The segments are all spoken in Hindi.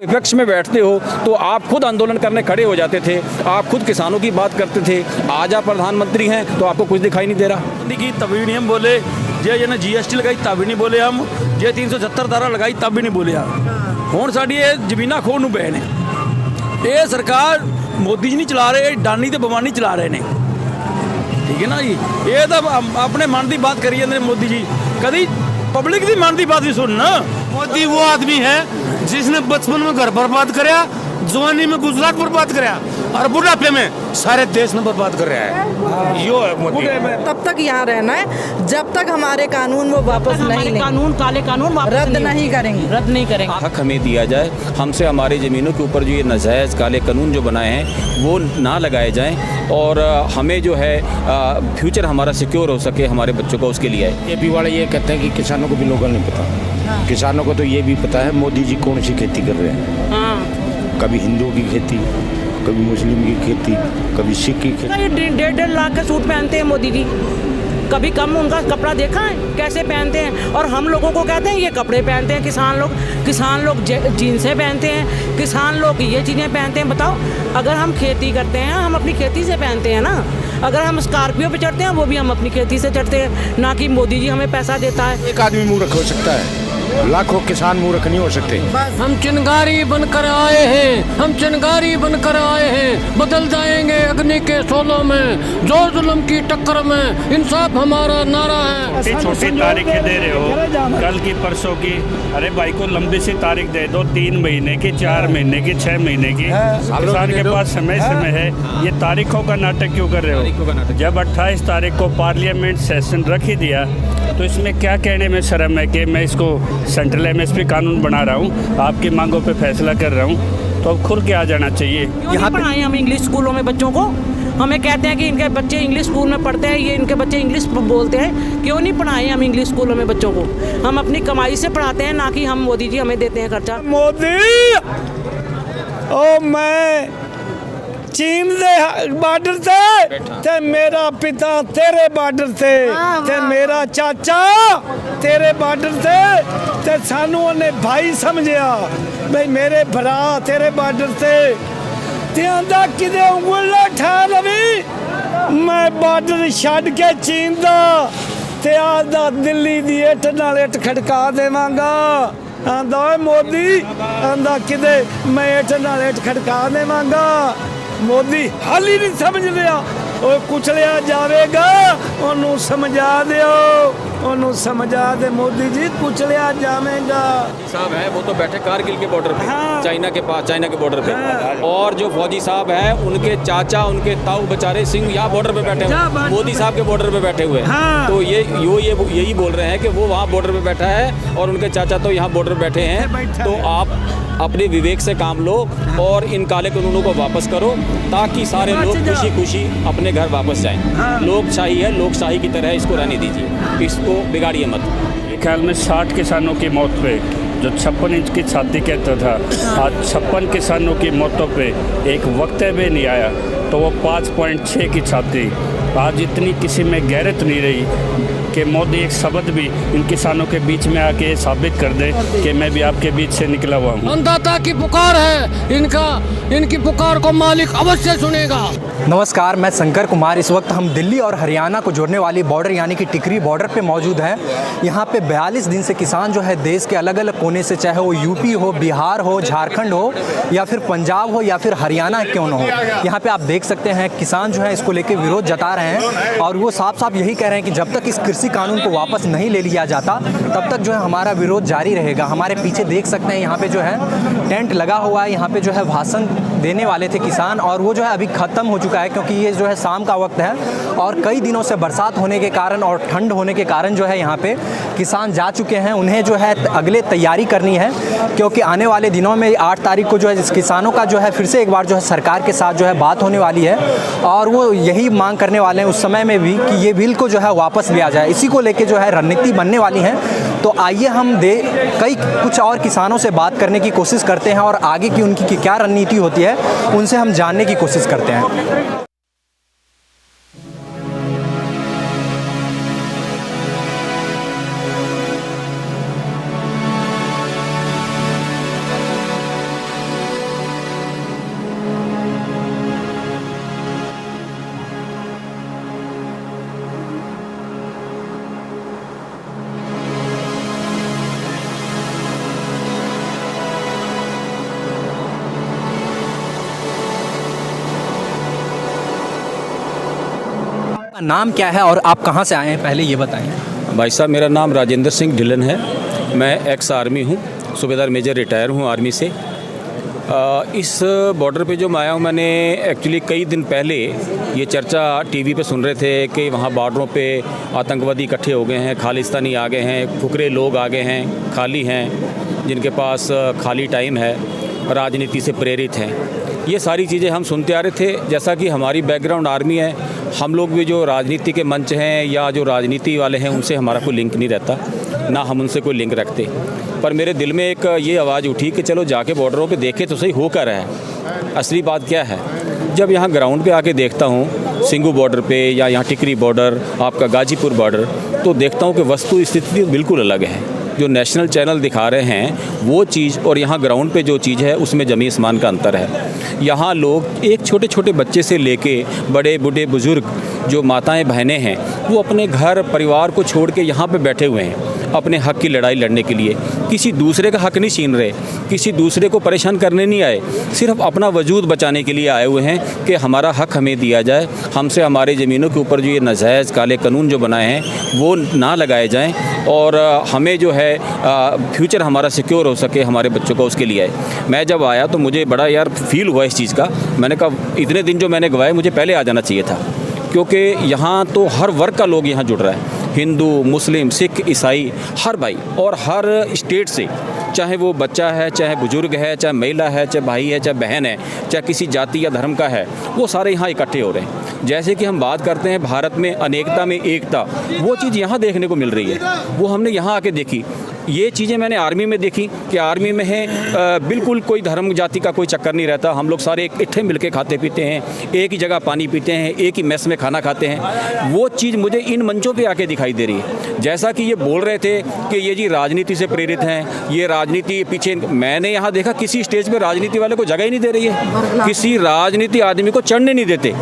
विपक्ष में बैठते हो तो आप खुद आंदोलन करने खड़े हो जाते थे, आप खुद किसानों की बात करते थे। आज आप प्रधानमंत्री हैं तो आपको कुछ दिखाई नहीं दे रहा। देखिए तभी नहीं हम बोले, जे ने GST लगाई तब भी नहीं बोले हम, जे 370 धारा लगाई तब भी नहीं बोले हम। हुण साडी ये जमीना खोण नूं पए ने। ये सरकार मोदी जी नहीं चला रहे, डानी ते बवानी चला रहे ने। ठीक है ना जी, ये तो अपने मन की बात करी जाते मोदी जी, कभी पब्लिक की मन की बात नहीं सुनना। मोदी वो आदमी है जिसने बचपन में घर बर्बाद कराया, जवानी में गुजरात बर्बाद कराया और बुढ़ापे में सारे देश में बर्बाद कर रहा है। यो है मोदी। तब तक यहाँ रहना है जब तक हमारे कानून वो वापस नहीं कानून काले कानून रद्द नहीं करेंगे। हक हमें दिया जाए, हमसे हमारे ज़मीनों के ऊपर जो ये नाजायज़ काले कानून जो बनाए हैं वो ना लगाए जाएं और हमें जो है फ्यूचर हमारा सिक्योर हो सके हमारे बच्चों का, उसके लिए है। एपी वाले ये कहते हैं कि किसानों को भी लोगों नहीं पता। किसानों को तो ये भी पता है मोदी जी कौन सी खेती कर रहे हैं। कभी हिंदुओं की खेती, कभी मुस्लिम की खेती, कभी सिख की खेती। 1.5 लाख का सूट पहनते हैं मोदी जी, कभी कम उनका कपड़ा देखा है कैसे पहनते हैं। और हम लोगों को कहते हैं ये कपड़े पहनते हैं किसान लोग जीन्सें पहनते हैं, किसान लोग ये चीज़ें पहनते हैं। बताओ, अगर हम खेती करते हैं हम अपनी खेती से पहनते हैं ना। अगर हम स्कॉर्पियो पे चढ़ते हैं वो भी हम अपनी खेती से चढ़ते हैं, ना कि मोदी जी हमें पैसा देता है। एक आदमी मूर्ख हो सकता है, लाखों किसान मूर्ख नहीं हो सकते। हम चिंगारी बनकर आए हैं, हम चिंगारी बनकर आए हैं, बदल जाएंगे अग्नि के शोलों में, जो जुल्म की टक्कर में इंसाफ हमारा नारा है। छोटी तारीखें दे रहे हो, कल की परसों की। अरे भाई को लंबी सी तारीख दे दो, 3 महीने की, 4 महीने की, 6 महीने की। किसान के पास समय है। ये तारीखों का नाटक क्यों कर रहे हो? जब 28 तारीख को पार्लियामेंट सेशन रख ही दिया तो इसमें क्या कहने में शर्म है कि मैं इसको सेंट्रल MSP कानून बना रहा हूँ, आपकी मांगों पे फैसला कर रहा हूँ, तो अब खुल के आ जाना चाहिए। यहाँ पढ़ाएं हम इंग्लिश स्कूलों में बच्चों को? हमें कहते हैं कि इनके बच्चे इंग्लिश स्कूल में पढ़ते हैं, ये इनके बच्चे इंग्लिश बोलते हैं, क्यों नहीं पढ़ाएं हम इंग्लिश स्कूलों में बच्चों को? हम अपनी कमाई से पढ़ाते हैं, ना कि हम मोदी जी हमें देते हैं खर्चा। मोदी ओ मैं चीन दे बार्डर ते मेरा पिता तेरे बार्डर ते मेरा चाचा तेरे बार्डर ते सानू उन्हें भाई समझिया भाई मेरे भरा तेरे बार्डर ते आंदा किदे उंगल ठा लवी मैं बार्डर छड़ के चीन दा ते आंदा दिल्ली दी इट नाल इट खड़का देवांगा। आंदा मोदी आंदा किदे मैं इट नाल इट खड़का देवांगा। मोदी हाल ही नहीं समझ लिया, वो कुचलिया जाएगा, ओनू समझा दियो, ओनू समझा दे मोदी जी कुचलिया जाएगा। साहब है वो तो बैठे कारगिल के बॉर्डर पे, चाइना के पास, चाइना के बॉर्डर पे। और जो फौजी साहब हैं उनके चाचा, उनके ताऊ बेचारे सिंह यहाँ बॉर्डर पे बैठे हुए, मोदी साहब के बॉर्डर पे बैठे हुए हैं। तो ये यही बोल रहे हैं कि वो वहाँ बॉर्डर पे बैठा है और उनके चाचा तो यहाँ बॉर्डर बैठे हैं। तो आप अपने विवेक से काम लो और इन काले कानूनों को वापस करो ताकि सारे लोग खुशी खुशी अपने घर वापस जाएं। लोकशाही है, लोकशाही की तरह इसको रहने दीजिए, इसको बिगाड़िए मत। ख्याल में 60 किसानों की मौत पे जो 56 इंच की छाती कहता था, आज 56 किसानों की मौतों पे एक वक्तव्य भी नहीं आया, तो वो 5.6 की छाती। आज इतनी किसी में गैरत नहीं रही कि मोदी एक शब्द भी इन किसानों के बीच में आके साबित कर दे कि मैं भी आपके बीच से निकला हुआ हूँ। अन्नदाता की पुकार है, इनकी पुकार को मालिक अवश्य सुनेगा। नमस्कार, मैं शंकर कुमार। इस वक्त हम दिल्ली और हरियाणा को जोड़ने वाली बॉर्डर यानी कि टिकरी बॉर्डर पे मौजूद हैं। यहाँ पे 42 दिन से किसान जो है देश के अलग अलग कोने से, चाहे वो यूपी हो, बिहार हो, झारखंड हो या फिर पंजाब हो या फिर हरियाणा क्यों न हो, यहाँ पे आप देख सकते हैं किसान जो है इसको लेके विरोध जता रहे हैं और वो साफ साफ यही कह रहे हैं कि जब तक इस कृषि कानून को वापस नहीं ले लिया जाता तब तक जो है हमारा विरोध जारी रहेगा। हमारे पीछे देख सकते हैं यहाँ पे जो है टेंट लगा हुआ है, यहाँ पे जो है भाषण देने वाले थे किसान और वो जो है अभी ख़त्म हो चुका है क्योंकि ये जो है शाम का वक्त है और कई दिनों से बरसात होने के कारण और ठंड होने के कारण जो है यहाँ पे किसान जा चुके हैं। उन्हें जो है अगले तैयारी करनी है क्योंकि आने वाले दिनों में 8 तारीख को जो है किसानों का जो है फिर से एक बार जो है सरकार के साथ जो है बात होने वाली है और वो यही मांग करने वाले हैं उस समय में भी कि ये बिल को जो है वापस लिया जाए। इसी को लेके जो है रणनीति बनने वाली है। तो आइए हम कुछ और किसानों से बात करने की कोशिश करते हैं और आगे की उनकी क्या रणनीति होती है उनसे हम जानने की कोशिश करते हैं। नाम क्या है और आप कहाँ से आए हैं, पहले ये बताएं। भाई साहब, मेरा नाम राजेंद्र सिंह ढिल्लन है। मैं एक्स आर्मी हूँ, सूबेदार मेजर रिटायर हूँ आर्मी से। इस बॉर्डर पे जो मैं आया हूँ, मैंने एक्चुअली कई दिन पहले ये चर्चा टीवी पे सुन रहे थे कि वहाँ बॉर्डरों पे आतंकवादी इकट्ठे हो गए हैं, खालिस्तानी आ गए हैं, फुकरे लोग आ गए हैं, खाली हैं, जिनके पास खाली टाइम है, राजनीति से प्रेरित हैं। ये सारी चीज़ें हम सुनते आ रहे थे। जैसा कि हमारी बैकग्राउंड आर्मी है, हम लोग भी जो राजनीति के मंच हैं या जो राजनीति वाले हैं, उनसे हमारा कोई लिंक नहीं रहता, ना हम उनसे कोई लिंक रखते। पर मेरे दिल में एक ये आवाज़ उठी कि चलो जाके बॉर्डरों पे देखें तो सही हो क्या रहा है, असली बात क्या है। जब यहाँ ग्राउंड पे आके देखता हूँ, सिंगू बॉर्डर पे या यहाँ टिकरी बॉर्डर, आपका गाजीपुर बॉर्डर, तो देखता हूँ कि वस्तु स्थिति बिल्कुल अलग है। जो नेशनल चैनल दिखा रहे हैं वो चीज़ और यहाँ ग्राउंड पे जो चीज़ है, उसमें ज़मीन आसमान का अंतर है। यहाँ लोग एक छोटे छोटे बच्चे से लेके बड़े बूढ़े बुज़ुर्ग, जो माताएं बहनें हैं, वो अपने घर परिवार को छोड़ के यहाँ पे बैठे हुए हैं अपने हक़ की लड़ाई लड़ने के लिए। किसी दूसरे का हक़ नहीं छीन रहे, किसी दूसरे को परेशान करने नहीं आए, सिर्फ अपना वजूद बचाने के लिए आए हुए हैं कि हमारा हक़ हमें दिया जाए, हमसे हमारी ज़मीनों के ऊपर जो ये नाजायज़ काले कानून जो बनाए हैं वो ना लगाए जाएं और हमें जो है फ्यूचर हमारा सिक्योर हो सके, हमारे बच्चों का, उसके लिए आए। मैं जब आया तो मुझे बड़ा यार फील हुआ इस चीज़ का। मैंने कहा इतने दिन जो मैंने गवाए, मुझे पहले आ जाना चाहिए था, क्योंकि यहाँ तो हर वर्ग का लोग यहाँ जुड़ रहा है, हिंदू, मुस्लिम, सिख, ईसाई, हर भाई और हर स्टेट से, चाहे वो बच्चा है, चाहे बुजुर्ग है, चाहे महिला है, चाहे भाई है, चाहे बहन है, चाहे किसी जाति या धर्म का है, वो सारे यहाँ इकट्ठे हो रहे हैं। जैसे कि हम बात करते हैं भारत में अनेकता में एकता, वो चीज़ यहाँ देखने को मिल रही है, वो हमने यहाँ आके देखी। ये चीज़ें मैंने आर्मी में देखी कि आर्मी में है बिल्कुल कोई धर्म जाति का कोई चक्कर नहीं रहता, हम लोग सारे इकट्ठे मिलके खाते पीते हैं, एक ही जगह पानी पीते हैं, एक ही मेस में खाना खाते हैं। वो चीज़ मुझे इन मंचों पे आके दिखाई दे रही है। जैसा कि ये बोल रहे थे कि ये जी राजनीति से प्रेरित हैं, ये राजनीति पीछे, मैंने यहाँ देखा किसी स्टेज पे राजनीति वाले को जगह ही नहीं दे रही है, किसी राजनीति आदमी को चढ़ने नहीं देते।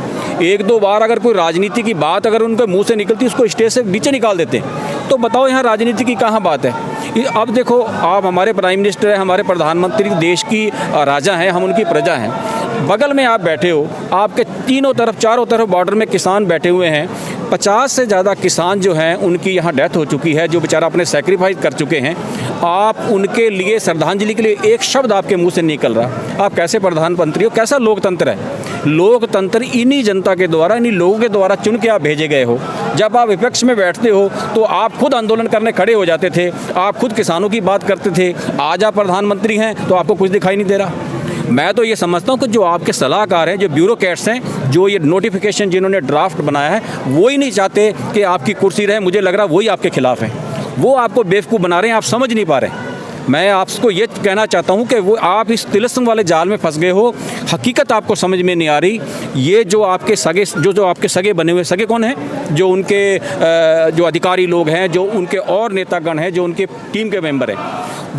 एक दो बार अगर कोई राजनीति की बात अगर उनके मुंह से निकलती, उसको स्टेज से नीचे निकाल देते। तो बताओ यहाँ राजनीति की कहाँ बात है। अब देखो, आप हमारे प्राइम मिनिस्टर हैं, हमारे प्रधानमंत्री देश की राजा हैं, हम उनकी प्रजा हैं। बगल में आप बैठे हो, आपके तीनों तरफ चारों तरफ बॉर्डर में किसान बैठे हुए हैं। 50 से ज़्यादा किसान जो हैं उनकी यहाँ डेथ हो चुकी है, जो बेचारा अपने सेक्रीफाइस कर चुके हैं। आप उनके लिए श्रद्धांजलि के लिए एक शब्द आपके मुंह से निकल रहा। आप कैसे प्रधानमंत्री हो, कैसा लोकतंत्र है। लोकतंत्र इन्हीं जनता के द्वारा, इन्हीं लोगों के द्वारा चुन के आप भेजे गए हो। जब आप विपक्ष में बैठते हो तो आप खुद आंदोलन करने खड़े हो जाते थे, आप खुद किसानों की बात करते थे। आज आप प्रधानमंत्री हैं तो आपको कुछ दिखाई नहीं दे रहा। मैं तो ये समझता हूँ कि जो आपके सलाहकार हैं, जो ब्यूरोक्रेट्स हैं, जो ये नोटिफिकेशन जिन्होंने ड्राफ्ट बनाया है, वो ही नहीं चाहते कि आपकी कुर्सी रहे। मुझे लग रहा है वही आपके खिलाफ हैं, वो आपको बेवकूफ़ बना रहे हैं, आप समझ नहीं पा रहे। मैं आपको ये कहना चाहता हूँ कि वो आप इस तिलिस्म वाले जाल में फंस गए हो, हकीकत आपको समझ में नहीं आ रही। ये जो आपके सगे, जो आपके सगे बने हुए, सगे कौन हैं, जो उनके जो अधिकारी लोग हैं, जो उनके और नेतागण हैं, जो उनके टीम के मेंबर हैं,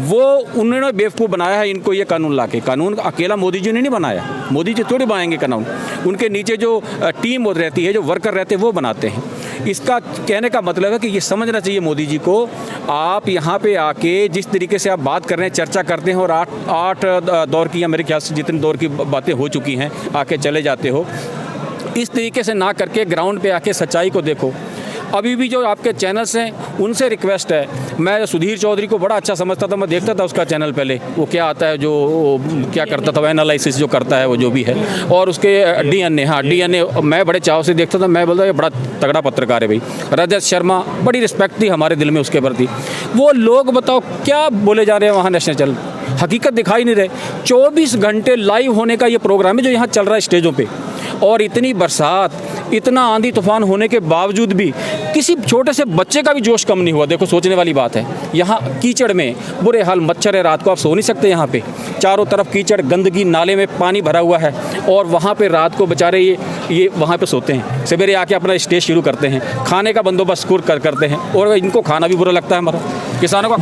वो उन्होंने बेवकूफ़ बनाया है इनको ये कानून लाके। कानून अकेला मोदी जी ने नहीं बनाया, मोदी जी थोड़ी बनाएंगे कानून, उनके नीचे जो टीम रहती है, जो वर्कर रहते हैं, वो बनाते हैं। इसका कहने का मतलब है कि ये समझना चाहिए मोदी जी को, आप यहाँ पे आके जिस तरीके से आप बात कर रहे हैं, चर्चा करते हैं और आठ दौर की या मेरे ख्याल से जितने दौर की बातें हो चुकी हैं, आके चले जाते हो। इस तरीके से ना करके ग्राउंड पे आके सच्चाई को देखो। अभी भी जो आपके चैनल्स हैं उनसे रिक्वेस्ट है, मैं सुधीर चौधरी को बड़ा अच्छा समझता था, मैं देखता था उसका चैनल पहले, वो क्या आता है, जो क्या करता था, एनालिसिस जो करता है, वो जो भी है, और उसके DNA, हाँ DNA मैं बड़े चाव से देखता था। मैं बोलता ये बड़ा तगड़ा पत्रकार है भाई। रजत शर्मा, बड़ी रिस्पेक्ट थी हमारे दिल में उसके प्रति। वो लोग बताओ क्या बोले जा रहे हैं वहाँ नेशनल चैनल, हकीकत दिखाई नहीं रहे। 24 घंटे लाइव होने का ये प्रोग्राम है जो यहाँ चल रहा है स्टेजों पे, और इतनी बरसात, इतना आंधी तूफान होने के बावजूद भी किसी छोटे से बच्चे का भी जोश कम नहीं हुआ। देखो सोचने वाली बात है। यहाँ कीचड़ में बुरे हाल, मच्छर है, रात को आप सो नहीं सकते। यहाँ पे चारों तरफ कीचड़, गंदगी, नाले में पानी भरा हुआ है, और वहाँ पे रात को बेचारे ये वहाँ पे सोते हैं। सवेरे आके अपना स्टेज शुरू करते हैं, खाने का बंदोबस्त करते हैं, और इनको खाना भी बुरा लगता है हमारा किसानों का।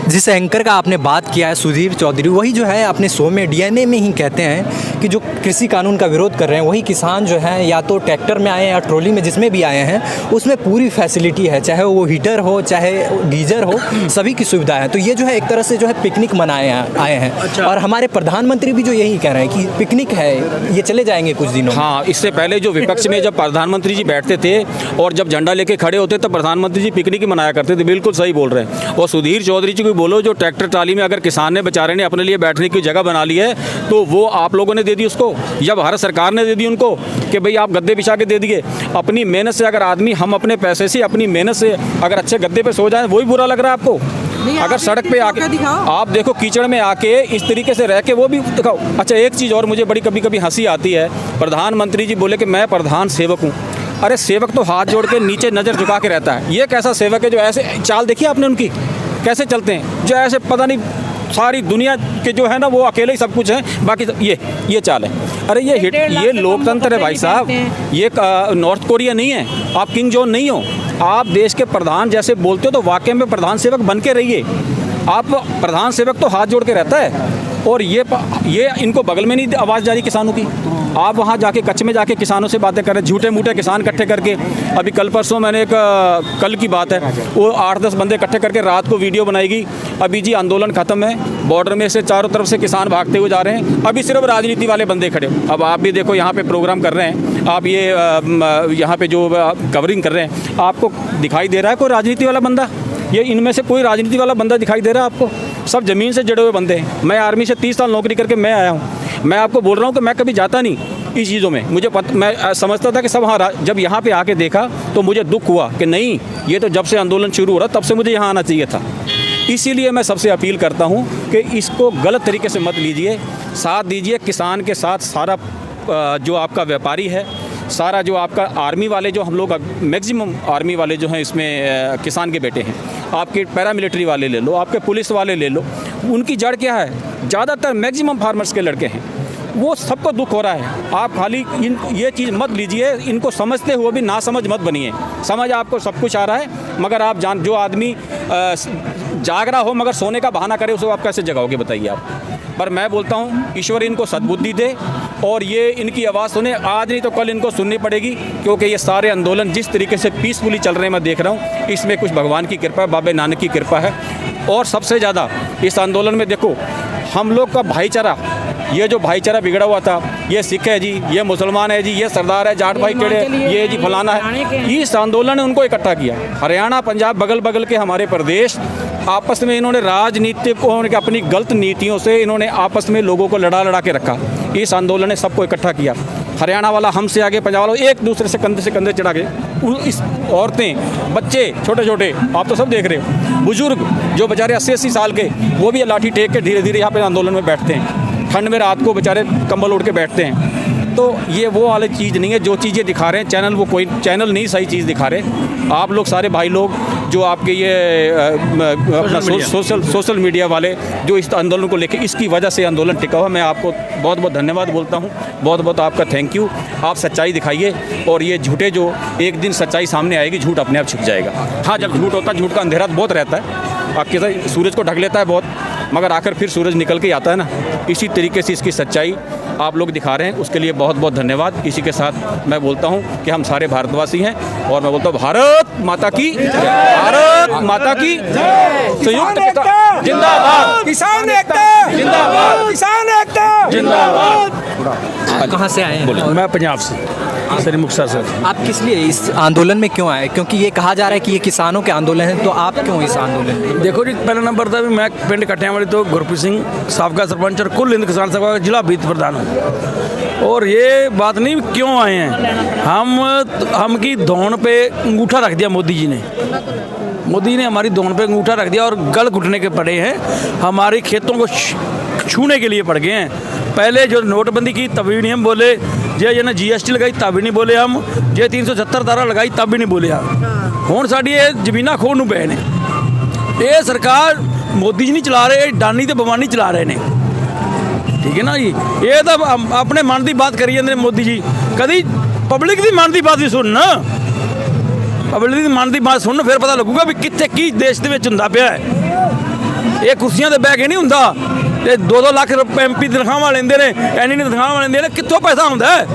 जिस एंकर का आपने बात किया है सुधीर चौधरी, वही जो है अपने शो में DNA में ही कहते हैं कि जो कृषि कानून का विरोध कर रहे हैं वही किसान किसान जो है या तो ट्रैक्टर में आए हैं या ट्रॉली में जिसमें भी आए हैं उसमें पूरी फैसिलिटी है, चाहे वो हीटर हो चाहे गीजर हो, सभी की सुविधा है। तो ये जो है एक तरह से जो है पिकनिक मनाए आए हैं। और हमारे प्रधानमंत्री भी जो यही कह रहे हैं कि पिकनिक है, ये चले जाएंगे कुछ दिनों। हाँ, इससे पहले जो विपक्ष में जब प्रधानमंत्री जी बैठते थे और जब झंडा लेके खड़े होते तो प्रधानमंत्री जी पिकनिक ही मनाया करते थे। बिल्कुल सही बोल रहे हैं। और सुधीर चौधरी जी को बोलो, जो ट्रैक्टर ट्राली में अगर किसान ने बेचारे ने अपने लिए बैठने की जगह बना ली है तो वो आप लोगों ने दे दी उसको, या भारत सरकार ने दे दी उनको कि भाई आप गद्दे बिछा के दे दिए। अपनी मेहनत से अगर आदमी, हम अपने पैसे से अपनी मेहनत से अगर अच्छे गद्दे पे सो जाए वही बुरा लग रहा है आपको? अगर सड़क पे आके आप देखो, कीचड़ में आके इस तरीके से रह के वो भी दिखाओ। अच्छा, एक चीज़ और मुझे बड़ी कभी कभी हंसी आती है, प्रधानमंत्री जी बोले कि मैं प्रधान सेवक हूँ। अरे सेवक तो हाथ जोड़ के नीचे नज़र झुका के रहता है। ये कैसा सेवक है जो ऐसे चाल देखिए आपने उनकी कैसे चलते हैं, जो ऐसे पता नहीं सारी दुनिया के जो है ना वो अकेले ही सब कुछ है, बाकी ये चाल है। अरे ये लोकतंत्र है भाई साहब, ये नॉर्थ कोरिया नहीं है, आप किंग जॉन नहीं हो। आप देश के प्रधान जैसे बोलते हो तो वाकई में प्रधान सेवक बन के रहिए। आप प्रधान सेवक तो हाथ जोड़ के रहता है, और ये इनको बगल में नहीं आवाज़ जा रही किसानों की। आप वहाँ जाके कच्छ में जाके किसानों से बातें कर रहे, झूठे मूठे किसान इकट्ठे करके। अभी कल परसों मैंने एक कल की बात है, वो 8-10 बंदे इकट्ठे करके रात को वीडियो बनाएगी। अभी जी आंदोलन ख़त्म है, बॉर्डर में से चारों तरफ से किसान भागते हुए जा रहे हैं, अभी सिर्फ राजनीति वाले बंदे खड़े। अब आप भी देखो यहाँ पे प्रोग्राम कर रहे हैं, आप ये यहाँ पे जो कवरिंग कर रहे हैं, आपको दिखाई दे रहा है कोई राजनीति वाला बंदा? ये इनमें से कोई राजनीति वाला बंदा दिखाई दे रहा है आपको? सब ज़मीन से जुड़े हुए बंदे हैं। मैं आर्मी से 30 साल नौकरी करके मैं आया हूँ। मैं आपको बोल रहा हूँ कि मैं कभी जाता नहीं इस चीज़ों में। मैं समझता था कि सब हाँ, जब यहाँ पे आके देखा तो मुझे दुख हुआ कि नहीं, ये तो जब से आंदोलन शुरू हो रहा तब से मुझे यहाँ आना चाहिए था। इसीलिए मैं सबसे अपील करता हूँ कि इसको गलत तरीके से मत लीजिए, साथ दीजिए किसान के साथ। सारा जो आपका व्यापारी है, सारा जो आपका आर्मी वाले, जो हम लोग मैक्सिमम आर्मी वाले जो हैं इसमें किसान के बेटे हैं, आपके पैरामिलिट्री वाले ले लो, आपके पुलिस वाले ले लो, उनकी जड़ क्या है? ज़्यादातर मैक्सिमम फार्मर्स के लड़के हैं। वो सबको दुख हो रहा है। आप खाली ये चीज़ मत लीजिए, इनको समझते हुए भी ना समझ मत बनिए। समझ आपको सब कुछ आ रहा है, मगर आप जो आदमी जाग रहा हो मगर सोने का बहाना करे, उसको आप कैसे जगाओगे बताइए आप? पर मैं बोलता हूँ ईश्वर इनको सद्बुद्धि दे और ये इनकी आवाज़ सुने। आज नहीं तो कल इनको सुननी पड़ेगी, क्योंकि ये सारे आंदोलन जिस तरीके से पीसफुली चल रहे हैं मैं देख रहा हूँ, इसमें कुछ भगवान की कृपा है, बाबा नानक की कृपा है। और सबसे ज़्यादा इस आंदोलन में देखो हम लोग का भाईचारा, ये जो भाईचारा बिगड़ा हुआ था, ये सिख है जी, ये मुसलमान है जी, ये सरदार है, जाट भाई टेढ़े, ये जी फलाना है, इस आंदोलन ने उनको इकट्ठा किया। हरियाणा, पंजाब, बगल बगल के हमारे प्रदेश, आपस में इन्होंने राजनीति को अपनी गलत नीतियों से इन्होंने आपस में लोगों को लड़ा के रखा। इस आंदोलन ने सबको इकट्ठा किया। हरियाणा वाला हमसे आगे, पंजाब वाला एक दूसरे से कंधे चढ़ा के, इस औरतें, बच्चे छोटे छोटे, आप तो सब देख रहे हो, बुजुर्ग जो बेचारे 80-80 साल के, वो भी लाठी टेक के धीरे धीरे यहाँ पे आंदोलन में बैठते हैं। ठंड में रात को बेचारे कंबल ओढ़ के बैठते हैं। तो ये वो वाली चीज़ नहीं है जो चीज़ें दिखा रहे हैं चैनल, वो कोई चैनल नहीं सही चीज़ दिखा रहे। आप लोग सारे भाई लोग जो आपके ये अपना सोशल मीडिया वाले जो इस आंदोलन को लेके, इसकी वजह से आंदोलन टिका हुआ, मैं आपको बहुत बहुत धन्यवाद बोलता हूँ, बहुत बहुत आपका थैंक यू। आप सच्चाई दिखाइए और ये झूठे जो एक दिन सच्चाई सामने आएगी, झूठ अपने आप छिप जाएगा। हाँ, जब झूठ होता है, झूठ का अंधेरा बहुत रहता है, आपके साथ सूरज को ढक लेता है बहुत, मगर आकर फिर सूरज निकल के आता है ना। इसी तरीके से इसकी सच्चाई आप लोग दिखा रहे हैं, उसके लिए बहुत बहुत धन्यवाद। इसी के साथ मैं बोलता हूं कि हम सारे भारतवासी हैं और मैं बोलता हूं भारत माता की, भारत माता की, संयुक्त जिंदाबाद, किसान एकता जिंदाबाद, किसान एकता जिंदाबाद। कहाँ से आए हैं? मैं पंजाब से, सर मुक्तसर से। आप किस लिए इस आंदोलन में क्यों आए? क्योंकि ये कहा जा रहा है कि ये किसानों के आंदोलन है, तो आप क्यों इस आंदोलन में? देखो जी, पहला नंबर था भी मैं पिंड कट्टियां वाली तो गुरप्रीत सिंह साबका सरपंच और कुल हिंद किसान सभा का जिला बीत प्रधान हूँ। और ये बात नहीं क्यों आए हैं, हम की धौन पे अंगूठा रख दिया मोदी जी ने। मोदी ने हमारी धौन पे अंगूठा रख दिया और गल घुटने के पड़े हैं, हमारे खेतों को छूने के लिए पड़ गए हैं। पहले जो नोटबंदी की तभी नहीं हम बोले, जे ना GST लगाई तब भी नहीं बोले हम, जे 370 धारा लगाई तब भी नहीं बोले हम। हुण साडी जमीना खोण नूं पए ने। ये सरकार मोदी जी नहीं चला रहे, डानी ते बवानी चला रहे ने, ठीक है ना जी। ये तो अपने मन की बात करी जाते मोदी जी, कभी पब्लिक की मन की बात भी सुन, पब्लिक की मन की बात सुन, फिर पता लगूगा भी कित्थे की देश दे विच हुंदा पिया है। ये कुर्सियां ते बैठ के नहीं हुंदा, ਤੇ 2-2 ਲੱਖ ਰੁਪਏ MP ਤਨਖਾਹਾਂ ਲੈਂਦੇ ਨੇ, ਐਨੀ ਤਨਖਾਹਾਂ ਲੈਂਦੇ ਨੇ, ਕਿੱਥੋਂ ਪੈਸਾ ਹੁੰਦਾ ਹੈ?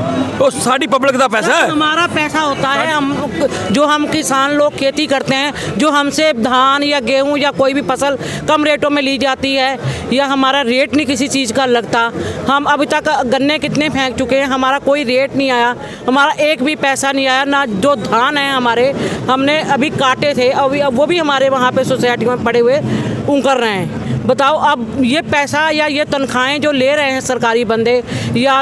ਉਹ ਸਾਡੀ ਪਬਲਿਕ ਦਾ ਪੈਸਾ है। हमारा पैसा होता है, हम किसान लोग खेती करते हैं, जो हमसे धान या गेहूं या कोई भी फसल कम रेटों में ली जाती है, या हमारा रेट नहीं किसी चीज़ का लगता। हम अभी तक गन्ने कितने फेंक चुके हैं, हमारा कोई रेट नहीं आया, हमारा एक भी पैसा नहीं आया। ना जो धान है हमारे, हमने अभी काटे थे, अभी वो भी हमारे वहाँ पे सोसाइटी में पड़े हुए उंकर रहे हैं। बताओ अब ये पैसा या ये तनख्वाहें जो ले रहे हैं सरकारी बंदे या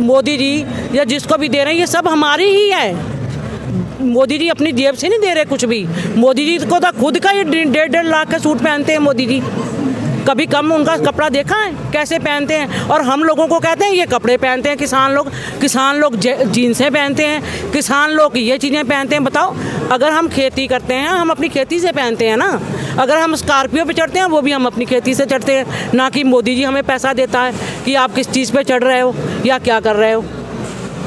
मोदी जी या जिसको भी दे रहे हैं, ये सब हमारी ही है। मोदी जी अपनी जेब से नहीं दे रहे कुछ भी। मोदी जी को तो खुद का ही 1.5 लाख का सूट पहनते हैं मोदी जी। कभी कम उनका कपड़ा देखा है कैसे पहनते हैं? और हम लोगों को कहते हैं ये कपड़े पहनते हैं किसान लोग जीन्सें पहनते हैं, किसान लोग ये चीज़ें पहनते हैं। बताओ, अगर हम खेती करते हैं हम अपनी खेती से पहनते हैं ना। अगर हम स्कॉर्पियो पे चढ़ते हैं वो भी हम अपनी खेती से चढ़ते हैं, ना कि मोदी जी हमें पैसा देता है कि आप किस चीज़ पे चढ़ रहे हो या क्या कर रहे हो।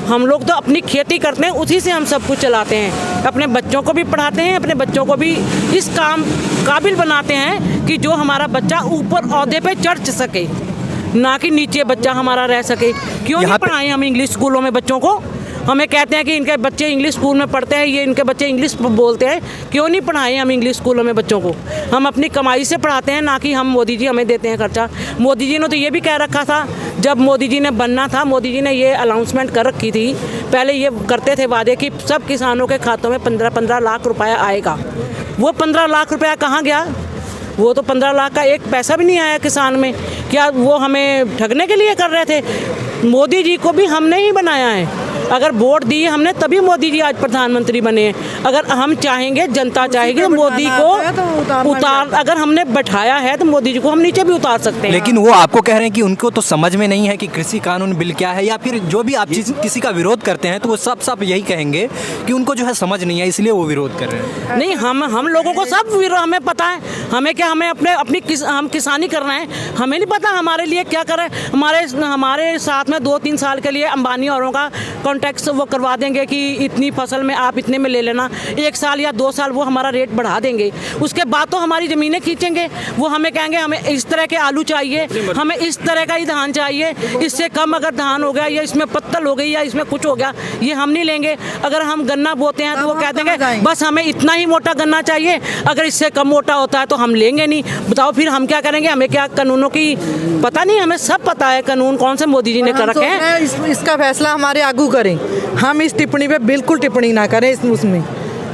हम लोग तो अपनी खेती करते हैं, उसी से हम सब कुछ चलाते हैं। अपने बच्चों को भी पढ़ाते हैं, अपने बच्चों को भी इस काम काबिल बनाते हैं कि जो हमारा बच्चा ऊपर ओहदे पे चढ़ सके, ना कि नीचे बच्चा हमारा रह सके। क्यों नहीं पढ़ाएं हम इंग्लिश स्कूलों में बच्चों को? हमें कहते हैं कि इनके बच्चे इंग्लिश स्कूल में पढ़ते हैं, ये इनके बच्चे इंग्लिश बोलते हैं, क्यों नहीं पढ़ाएं हम इंग्लिश स्कूलों में बच्चों को? हम अपनी कमाई से पढ़ाते हैं, ना कि हम मोदी जी हमें देते हैं खर्चा। मोदी जी ने तो ये भी कह रखा था, जब मोदी जी ने बनना था, मोदी जी ने ये अनाउंसमेंट कर रखी थी, पहले ये करते थे वादे कि सब किसानों के खातों में 15-15 लाख रुपया आएगा। वो 15 लाख रुपया कहाँ गया? वो तो 15 लाख का एक पैसा भी नहीं आया किसान में। क्या वो हमें ठगने के लिए कर रहे थे? मोदी जी को भी हमने ही बनाया है। अगर वोट दिए हमने तभी मोदी जी आज प्रधानमंत्री बने हैं। अगर हम चाहेंगे, जनता चाहेगी तो मोदी को अगर हमने बैठाया है तो मोदी जी को हम नीचे भी उतार सकते हैं। लेकिन वो आपको कह रहे हैं कि उनको तो समझ में नहीं है कि कृषि कानून बिल क्या है, या फिर जो भी आप किसी का विरोध करते हैं तो वो सब यही कहेंगे कि उनको जो है समझ नहीं है, इसलिए वो विरोध कर रहे हैं। नहीं, हम लोगों को सब हमें पता है। हमें क्या, हमें हम किसानी कर रहे हैं, हमें नहीं पता हमारे लिए क्या कर रहे हैं। हमारे साथ में 2-3 साल के लिए अंबानी औरों का कॉन्ट्रैक्ट वो करवा देंगे कि इतनी फसल में आप इतने में ले लेना। 1 साल या 2 साल वो हमारा रेट बढ़ा देंगे, उसके बाद तो हमारी ज़मीनें खींचेंगे। वो हमें कहेंगे हमें इस तरह के आलू चाहिए, हमें इस तरह का ही धान चाहिए, इससे कम अगर धान हो गया या इसमें पत्तल हो गई या इसमें कुछ हो गया, ये हम नहीं लेंगे। अगर हम गन्ना बोते हैं तो वो कह देंगे बस हमें इतना ही मोटा गन्ना चाहिए, अगर इससे कम मोटा होता है तो हम लेंगे नहीं। बताओ फिर हम क्या करेंगे? हमें क्या कानूनों की पता नहीं? हमें सब पता है कानून कौन से मोदी जी ने कर रखे हैं। इसका फैसला हमारे आगू करें, हम इस टिप्पणी पे बिल्कुल टिप्पणी ना करें। उसमें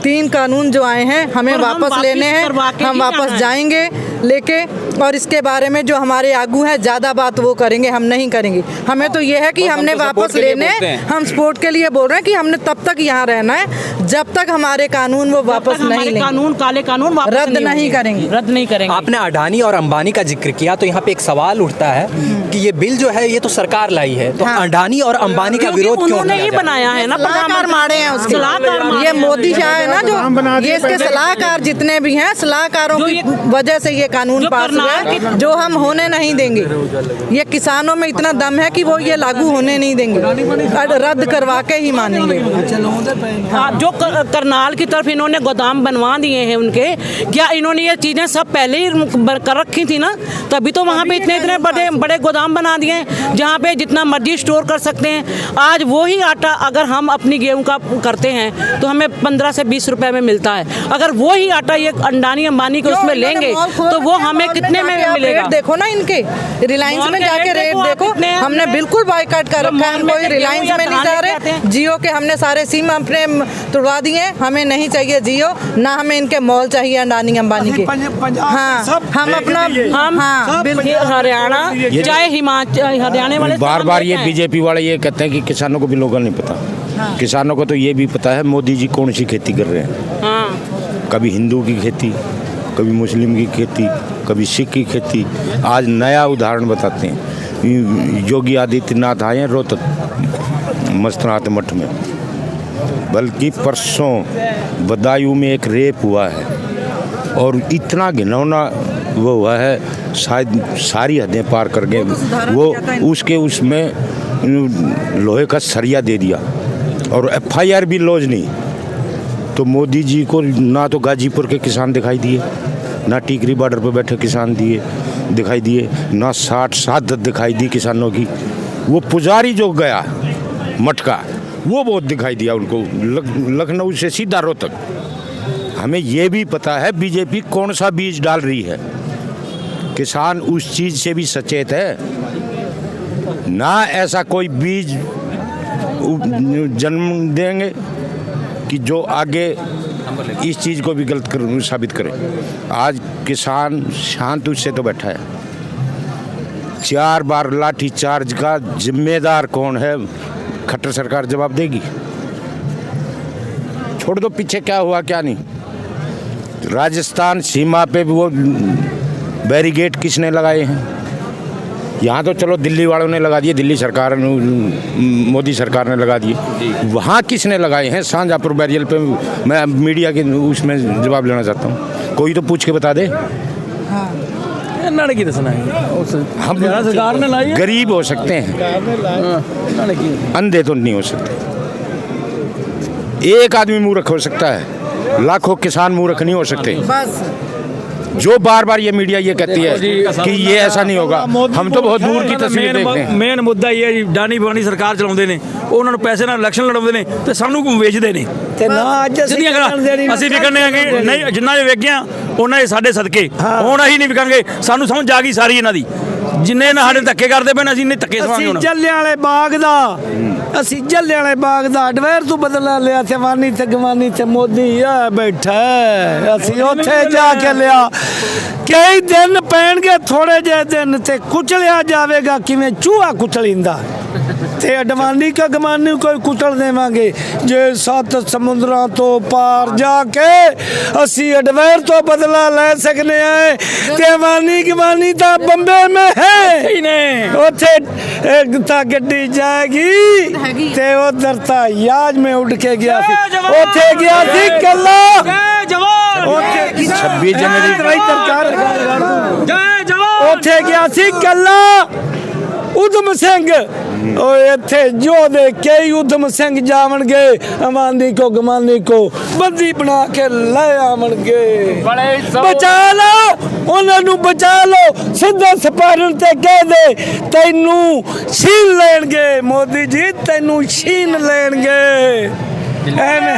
3 कानून जो आए हैं हमें वापस लेने हैं, हम वापस जाएंगे लेके, और इसके बारे में जो हमारे आगू है ज़्यादा बात वो करेंगे, हम नहीं करेंगे। हमें तो ये है कि हमने वापस लेने, हम सपोर्ट के लिए बोल रहे हैं कि हमने तब तक यहाँ रहना है जब तक हमारे कानून वो वापस नहीं लेंगे, काले कानून रद्द नहीं करेंगे। आपने अडानी और अंबानी का जिक्र किया तो यहाँ पे एक सवाल उठता है कि ये बिल जो है ये तो सरकार लाई है, तो अडानी और अंबानी का विरोध क्यों? उन्होंने ही बनाया है ना, सलाहकार मारे हैं उसके। ये मोदी शाह है ना, जो ये इसके सलाहकार जितने भी हैं, सलाहकारों की वजह से ये कानून पास हुआ है, जो हम होने नहीं देंगे। ये किसानों में इतना दम है कि वो ये लागू होने नहीं देंगे, रद्द करवा के ही मानेंगे। जो करनाल की तरफ इन्होंने गोदाम बनवा दिए हैं उनके, क्या इन्होंने ये चीज़ें सब पहले ही कर रखी थी ना? तभी तो वहाँ पे इतने बड़े गोदाम बना दिए हैं जहाँ पे जितना मर्जी स्टोर कर सकते हैं। आज वही आटा अगर हम अपनी गेहूँ का करते हैं तो हमें 15 से 20 रुपए में मिलता है। अगर वही आटा ये अडानी अंबानी के उसमें लेंगे तो वो हमें कितने में मिलेगा? देखो ना, इनके रिलायंस में जाके रेट देखो। हमने बिल्कुल बायकॉट कर रखा है, कोई रिलायंस में नहीं जा रहे। जियो के हमने सारे सिम अपने तोड़वा दिए, हमें नहीं चाहिए जियो, ना हमें इनके मॉल चाहिए अडानी अंबानी के। हाँ, हम अपना हरियाणा चाहे हिमाचल, हरियाणा वाले बार ये बीजेपी वाले ये कहते हैं कि किसानों को भी लोगों नहीं पता। किसानों को तो ये भी पता है मोदी जी कौन सी खेती कर रहे हैं। कभी हिंदू की खेती, कभी मुस्लिम की खेती, कभी सिख की खेती। आज नया उदाहरण बताते हैं, योगी आदित्यनाथ आए हैं रोहतक मस्तनाथ मठ में, बल्कि परसों बदायूं में एक रेप हुआ है और इतना घिनौना वो हुआ है, शायद सारी हदें पार कर गए वो। उसमें लोहे का सरिया दे दिया और FIR भी लॉन्च नहीं। तो मोदी जी को ना तो गाजीपुर के किसान दिखाई दिए, ना टिकरी बॉर्डर पर बैठे किसान दिए, दिखाई दिए, ना 60 शहादत दिखाई दी किसानों की। वो पुजारी जो गया मटका, वो बहुत दिखाई दिया उनको, लखनऊ से सीधा रोहतक। हमें ये भी पता है बीजेपी कौन सा बीज डाल रही है, किसान उस चीज़ से भी सचेत है। ना ऐसा कोई बीज जन्म देंगे कि जो आगे इस चीज़ को भी गलत साबित करे। आज किसान शांत उससे तो बैठा है। 4 बार लाठी चार्ज का जिम्मेदार कौन है? खट्टर सरकार जवाब देगी। छोड़ दो पीछे क्या हुआ क्या नहीं। राजस्थान सीमा पे वो बैरिकेड किसने लगाए हैं? यहाँ तो चलो दिल्ली वालों ने लगा दिए, दिल्ली सरकार मोदी सरकार ने लगा दिए। वहाँ किसने लगाए हैं? शाहजहाँपुर बैरियल पे मैं मीडिया के उसमें जवाब लेना चाहता हूँ, कोई तो पूछ के बता दे। की दसना है हम सरकार ने लाई है। गरीब हो सकते हैं, अंधे तो नहीं हो सकते। एक आदमी मूर्ख हो सकता है, लाखों किसान मूर्ख नहीं हो सकते। बस जो बार बार ये मीडिया ये कहती है कि ये ऐसा नहीं होगा, हम तो बहुत दूर की तस्वीर देखते हैं। मेन मुद्दा ये है डानी बानी सरकार ਚਲਾਉਂਦੇ ਨੇ, ਉਹਨਾਂ ਨੂੰ ਪੈਸੇ ਨਾਲ ਇਲੈਕਸ਼ਨ ਲੜਾਉਂਦੇ ਨੇ ਤੇ ਸਾਨੂੰ ਵੇਚਦੇ ਨੇ। ਤੇ ਨਾ ਅੱਜ ਅਸੀਂ ਵਿਕਣੇ ਆ ਕਿ ਨਹੀਂ, ਜਿੰਨਾ ਇਹ ਵੇਖਿਆ ਉਹਨਾਂ ਦੇ ਸਾਡੇ ਸਦਕੇ। ਹੁਣ ਅਸੀਂ ਨਹੀਂ ਵਿਕਾਂਗੇ, ਸਾਨੂੰ ਸਮਝ ਆ ਗਈ ਸਾਰੀ ਇਹਨਾਂ ਦੀ। ਜਿੰਨੇ ਨਾ ਸਾਡੇ ਧੱਕੇ ਕਰਦੇ ਪਏ ਨੇ, ਅਸੀਂ ਨਹੀਂ ਧੱਕੇ ਸਵਾਂਗੇ। ਹੁਣ ਜੱਲਿਆਂਵਾਲੇ ਬਾਗ ਦਾ, ਅਸੀਂ ਜੱਲਿਆਂਵਾਲੇ ਬਾਗ ਦਾ ਅਡਵਾਇਰ ਤੋਂ ਬਦਲਾ ਲਿਆ ਤੇ ਵਾਨੀ ਤੇ ਗਵਾਨੀ ਤੇ ਮੋਦੀ ਆ ਬੈਠਾ। ਅਸੀਂ ਉੱਥੇ ਜਾ ਕੇ ਲਿਆ। ਕਈ ਦਿਨ ਪੈਣਗੇ, ਥੋੜੇ ਜਿਹੇ ਦਿਨ ਤੇ ਕੁਚਲਿਆ ਜਾਵੇਗਾ ਕਿਵੇਂ ਚੂਹਾ ਕੁਚਲਿੰਦਾ। ਤੇ ਅਡਵਾਨੀ ਕਾ ਗਮਾਨੀ ਕੋਈ ਕੁਚਲ ਦੇਵਾਂਗੇ। ਜੇ 7 ਸਮੁੰਦਰਾਂ ਤੋਂ ਪਾਰ ਜਾ ਕੇ ਅਸੀਂ ਅਡਵਾਇਰ ਤੋਂ ਬਦਲਾ ਲੈ ਸਕਨੇ ਆ ਤੇ ਵਾਨੀ ਗਮਾਨੀ ਤਾਂ ਬੰਬੇ ਮੇ ਹੈ। ਉੱਥੇ ਇੱਕ ਤਾਂ ਗੱਡੀ ਜਾਏਗੀ ਤੇ ਉਧਰ ਤਾਂ ਯਾਜ ਮੇ ਉੱਡ ਕੇ ਗਿਆ ਸੀ, ਉੱਥੇ ਗਿਆ ਸੀ ਕੱਲਾ। ਉੱਥੇ 26 जनवरी ਉੱਥੇ ਗਿਆ ਸੀ ਕੱਲਾ ਉਦਮ ਸਿੰਘ। ਇੱਥੇ ਯੋਧੇ ਕਈ ਉਦਮ ਸਿੰਘ ਜਾਵਣਗੇ, ਅਮਾਨੀ ਕੋ ਗਮਾਨੀ ਕੋ ਬੰਦੀ ਬਣਾ ਕੇ ਲੈ ਆਵਣਗੇ। ਬਚਾ ਲਓ ਉਹਨਾਂ ਨੂੰ, ਬਚਾ ਲਓ। ਸਿੱਧਾ ਸਪਾਰਨ ਤੇ ਕਹਿ ਦੇ ਤੈਨੂੰ ਛੀਨ ਲੈਣਗੇ ਮੋਦੀ ਜੀ, ਤੈਨੂੰ ਛੀਨ ਲੈਣਗੇ। ਐਵੇਂ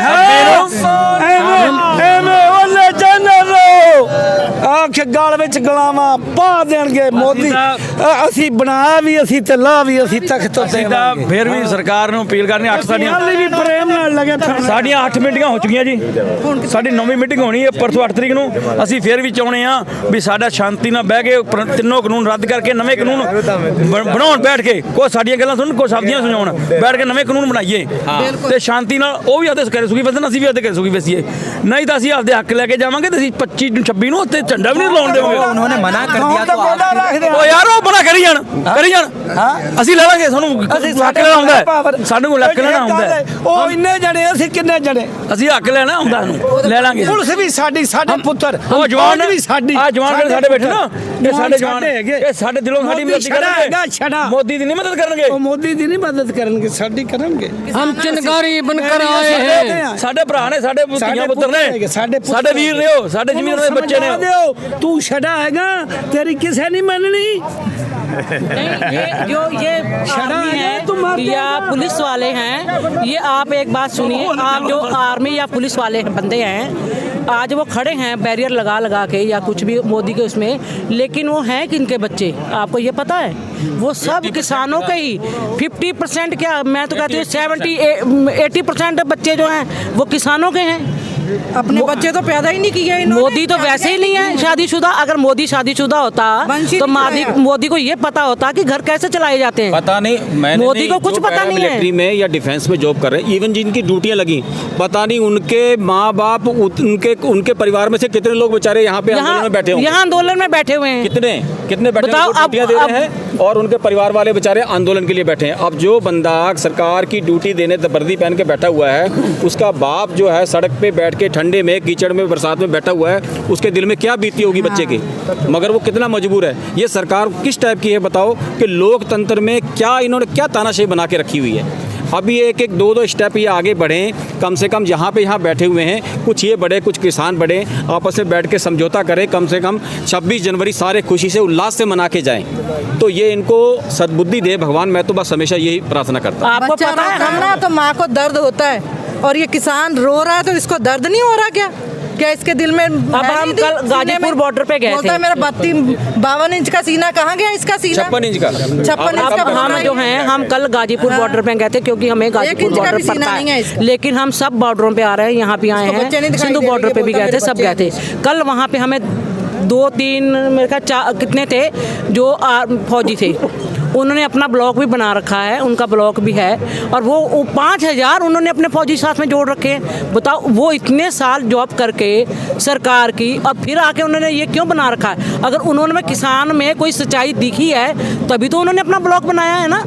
ਐਵੇਂ ਉਹਲੇ ਜਨਰੋ ਆਖ ਗਾਲ ਵਿੱਚ ਗਲਾਵਾਂ ਪਾ ਦੇਣਗੇ ਮੋਦੀ। ਅਸੀਂ ਬਣਾ ਵੀ ਅਸੀਂ ਤੇ ਲਾ ਵੀ ਅਸੀਂ ਤਖਤ ਤੇ। ਫਿਰ ਵੀ ਸਰਕਾਰ ਨੂੰ ਅਪੀਲ ਕਰਨੀ। 8 ਸਾਡੀਆਂ ਵੀ ਪ੍ਰੇਮ ਨਾਲ ਲੱਗੇ ਸਾਡੀਆਂ 8 ਮੀਟਿੰਗਾਂ ਹੋ ਚੁੱਕੀਆਂ ਜੀ। ਸਾਡੀ 9ਵੀਂ ਮੀਟਿੰਗ ਹੋਣੀ ਹੈ ਪਰਸੋਂ 8 ਤਰੀਕ ਨੂੰ। ਅਸੀਂ ਫਿਰ ਵੀ ਚਾਹੁੰਦੇ ਆ ਵੀ ਸਾਡਾ ਸ਼ਾਂਤੀ ਨਾਲ ਬਹਿ ਕੇ ਤਿੰਨੋਂ ਕਾਨੂੰਨ ਰੱਦ ਕਰਕੇ ਨਵੇਂ ਕਾਨੂੰਨ ਬਣਾਉਣ, ਬੈਠ ਕੇ ਕੋਈ ਸਾਡੀਆਂ ਗੱਲਾਂ ਸੁਣਨ, ਕੋਈ ਸਬਜ਼ੀਆਂ ਸੁਣਾਉਣ, ਬੈਠ ਕੇ ਨਵੇਂ ਕਾਨੂੰਨ ਬਣਾਈਏ ਤੇ ਸ਼ਾਂਤੀ ਨਾਲ ਉਹ ਵੀ ਆਦੇ ਕਰੇ ਸੁਖੀ ਵਸਣ, ਅਸੀਂ ਵੀ ਆਦੇ ਕਰੇ ਸੁਖੀ ਵਸੀਏ। ਨਹੀਂ ਤਾਂ ਅਸੀਂ ਆਪਦੇ ਹੱਕ ਲੈ ਕੇ ਜਾਵਾਂਗੇ ਤੇ ਅਸੀਂ 25 ਨੂੰ 26 ਨੂੰ ਉੱਤੇ ਝੰਡਾ ਵੀ ਨਹੀਂ ਲਾਉਣ ਦੇਵਾਂਗੇ। उन्होंने मना कर दिया तो ਉਹ ਯਾਰ ਉਹ ਬਣਾ ਕਰੀ ਜਾਣ, ਕਰੀ ਜਾਣ। ਅਸੀਂ ਲੈ ਲਾਂਗੇ, ਸਾਨੂੰ ਹੱਕ ਲੈਣਾ ਹੁੰਦਾ ਹੈ, ਸਾਨੂੰ ਹੱਕ ਲੈਣਾ ਹੁੰਦਾ ਹੈ। ਉਹ ਇੰਨੇ ਜਣੇ, ਅਸੀਂ ਕਿੰਨੇ ਜਣੇ? ਅਸੀਂ ਹੱਕ ਲੈਣਾ ਹੁੰਦਾ, ਇਹਨੂੰ ਲੈ ਲਾਂਗੇ। ਪੁਲਿਸ ਵੀ ਸਾਡੀ, ਸਾਡੇ ਪੁੱਤਰ ਉਹ ਜਵਾਨ ਵੀ ਸਾਡੀ। ਆ ਜਵਾਨ ਸਾਡੇ ਬੈਠੇ ਨਾ, ਇਹ ਸਾਡੇ ਜਵਾਨ ਹੈਗੇ, ਇਹ ਸਾਡੇ ਦਿਲੋਂ ਸਾਡੀ ਮਦਦ ਕਰਨਗੇ। ਮੋਦੀ ਦੀ ਨਹੀਂ ਮਦਦ ਕਰਨਗੇ, ਉਹ ਮੋਦੀ ਦੀ ਨਹੀਂ ਮਦਦ ਕਰਨਗੇ, ਸਾਡੀ ਕਰਨਗੇ। हम चिनगारी बनकर आए हैं। ਸਾਡੇ ਭਰਾ ਨੇ, ਸਾਡੇ ਧੀਆਂ ਪੁੱਤਰ ਨੇ, ਸਾਡੇ ਵੀਰ ਨੇ, ਉਹ ਸਾਡੇ ਜ਼ਮੀਨ ਦੇ ਬੱਚੇ ਨੇ। ਤੂੰ ਛੜਾ ਹੈਗਾ, ਤੇਰੀ ਕਿਸੇ ਨਹੀਂ ਮੰਨਣੀ। नहीं, ये आर्मी है या पुलिस वाले हैं, ये आप एक बात सुनिए। आप जो आर्मी या पुलिस वाले बंदे हैं, आज वो खड़े हैं बैरियर लगा लगा के या कुछ भी मोदी के उसमें, लेकिन वो हैं किनके बच्चे आपको ये पता है? वो सब किसानों के ही 50% क्या, मैं तो कहती हूँ 70-80% बच्चे जो हैं वो किसानों के हैं। अपने बच्चे तो पैदा ही नहीं किए इन्होंने। मोदी तो वैसे ही नहीं है शादीशुदा। अगर मोदी शादीशुदा होता तो मोदी को ये पता होता कि घर कैसे चलाए जाते हैं। पता नहीं, मैंने मोदी को कुछ पता नहीं है। मिलिट्री में या डिफेंस में जॉब कर रहे हैं, इवन जिनकी ड्यूटियां लगी, पता नहीं उनके माँ बाप, उनके परिवार में से कितने लोग बेचारे यहाँ पे आंदोलन में बैठे हुए हैं। यहाँ आंदोलन में बैठे हुए हैं, कितने बैठे ड्यूटियां दे रहे हैं, और उनके परिवार वाले बेचारे आंदोलन के लिए बैठे हैं। अब जो बंदा सरकार की ड्यूटी देने वर्दी पहन के बैठा हुआ है, उसका बाप जो है सड़क पे बैठ के ठंडे में, कीचड़ में, बरसात में बैठा हुआ है, उसके दिल में क्या बीती होगी बच्चे की। मगर वो कितना मजबूर है। ये सरकार किस टाइप की है बताओ, कि लोकतंत्र में क्या इन्होंने क्या तानाशाही बना के रखी हुई है। अभी एक एक दो स्टेप ये आगे बढ़ें, कम से कम यहाँ बैठे हुए हैं, कुछ ये बड़े कुछ किसान बड़े, आपस में बैठ के समझौता करें, कम से कम 26 जनवरी सारे खुशी से उल्लास से मना के जाएं। तो ये इनको सद्बुद्धि दे भगवान, मैं तो बस हमेशा यही प्रार्थना करता हूँ। आपको पता है हम ना, तो माँ को दर्द होता है, और ये किसान रो रहा है तो इसको दर्द नहीं हो रहा क्या इसके दिल में? अब हम कल गाजीपुर बॉर्डर पे गए थे, मेरा 52 इंच का सीना कहाँ गया इसका सीना? 56 इंच का। 56 इंच का। हम जो हैं, हम कल गाजीपुर बॉर्डर पे गए थे क्योंकि हमें गाजीपुर बॉर्डर पड़ता है, लेकिन हम सब बॉर्डरों पे आ रहे हैं, यहाँ भी आए हैं, सिंधु बॉर्डर पे भी गए थे, सब गए थे। कल वहाँ पे हमें 2-3 मेरे ख्याल कितने थे जो फौजी थे, उन्होंने अपना ब्लॉक भी बना रखा है, उनका ब्लॉक भी है, और वो 5000 उन्होंने अपने फौजी साथ में जोड़ रखे हैं। बताओ, वो इतने साल जॉब करके सरकार की, और फिर आके उन्होंने ये क्यों बना रखा है? अगर उन्होंने किसान में कोई सच्चाई दिखी है तभी तो उन्होंने अपना ब्लॉक बनाया है ना,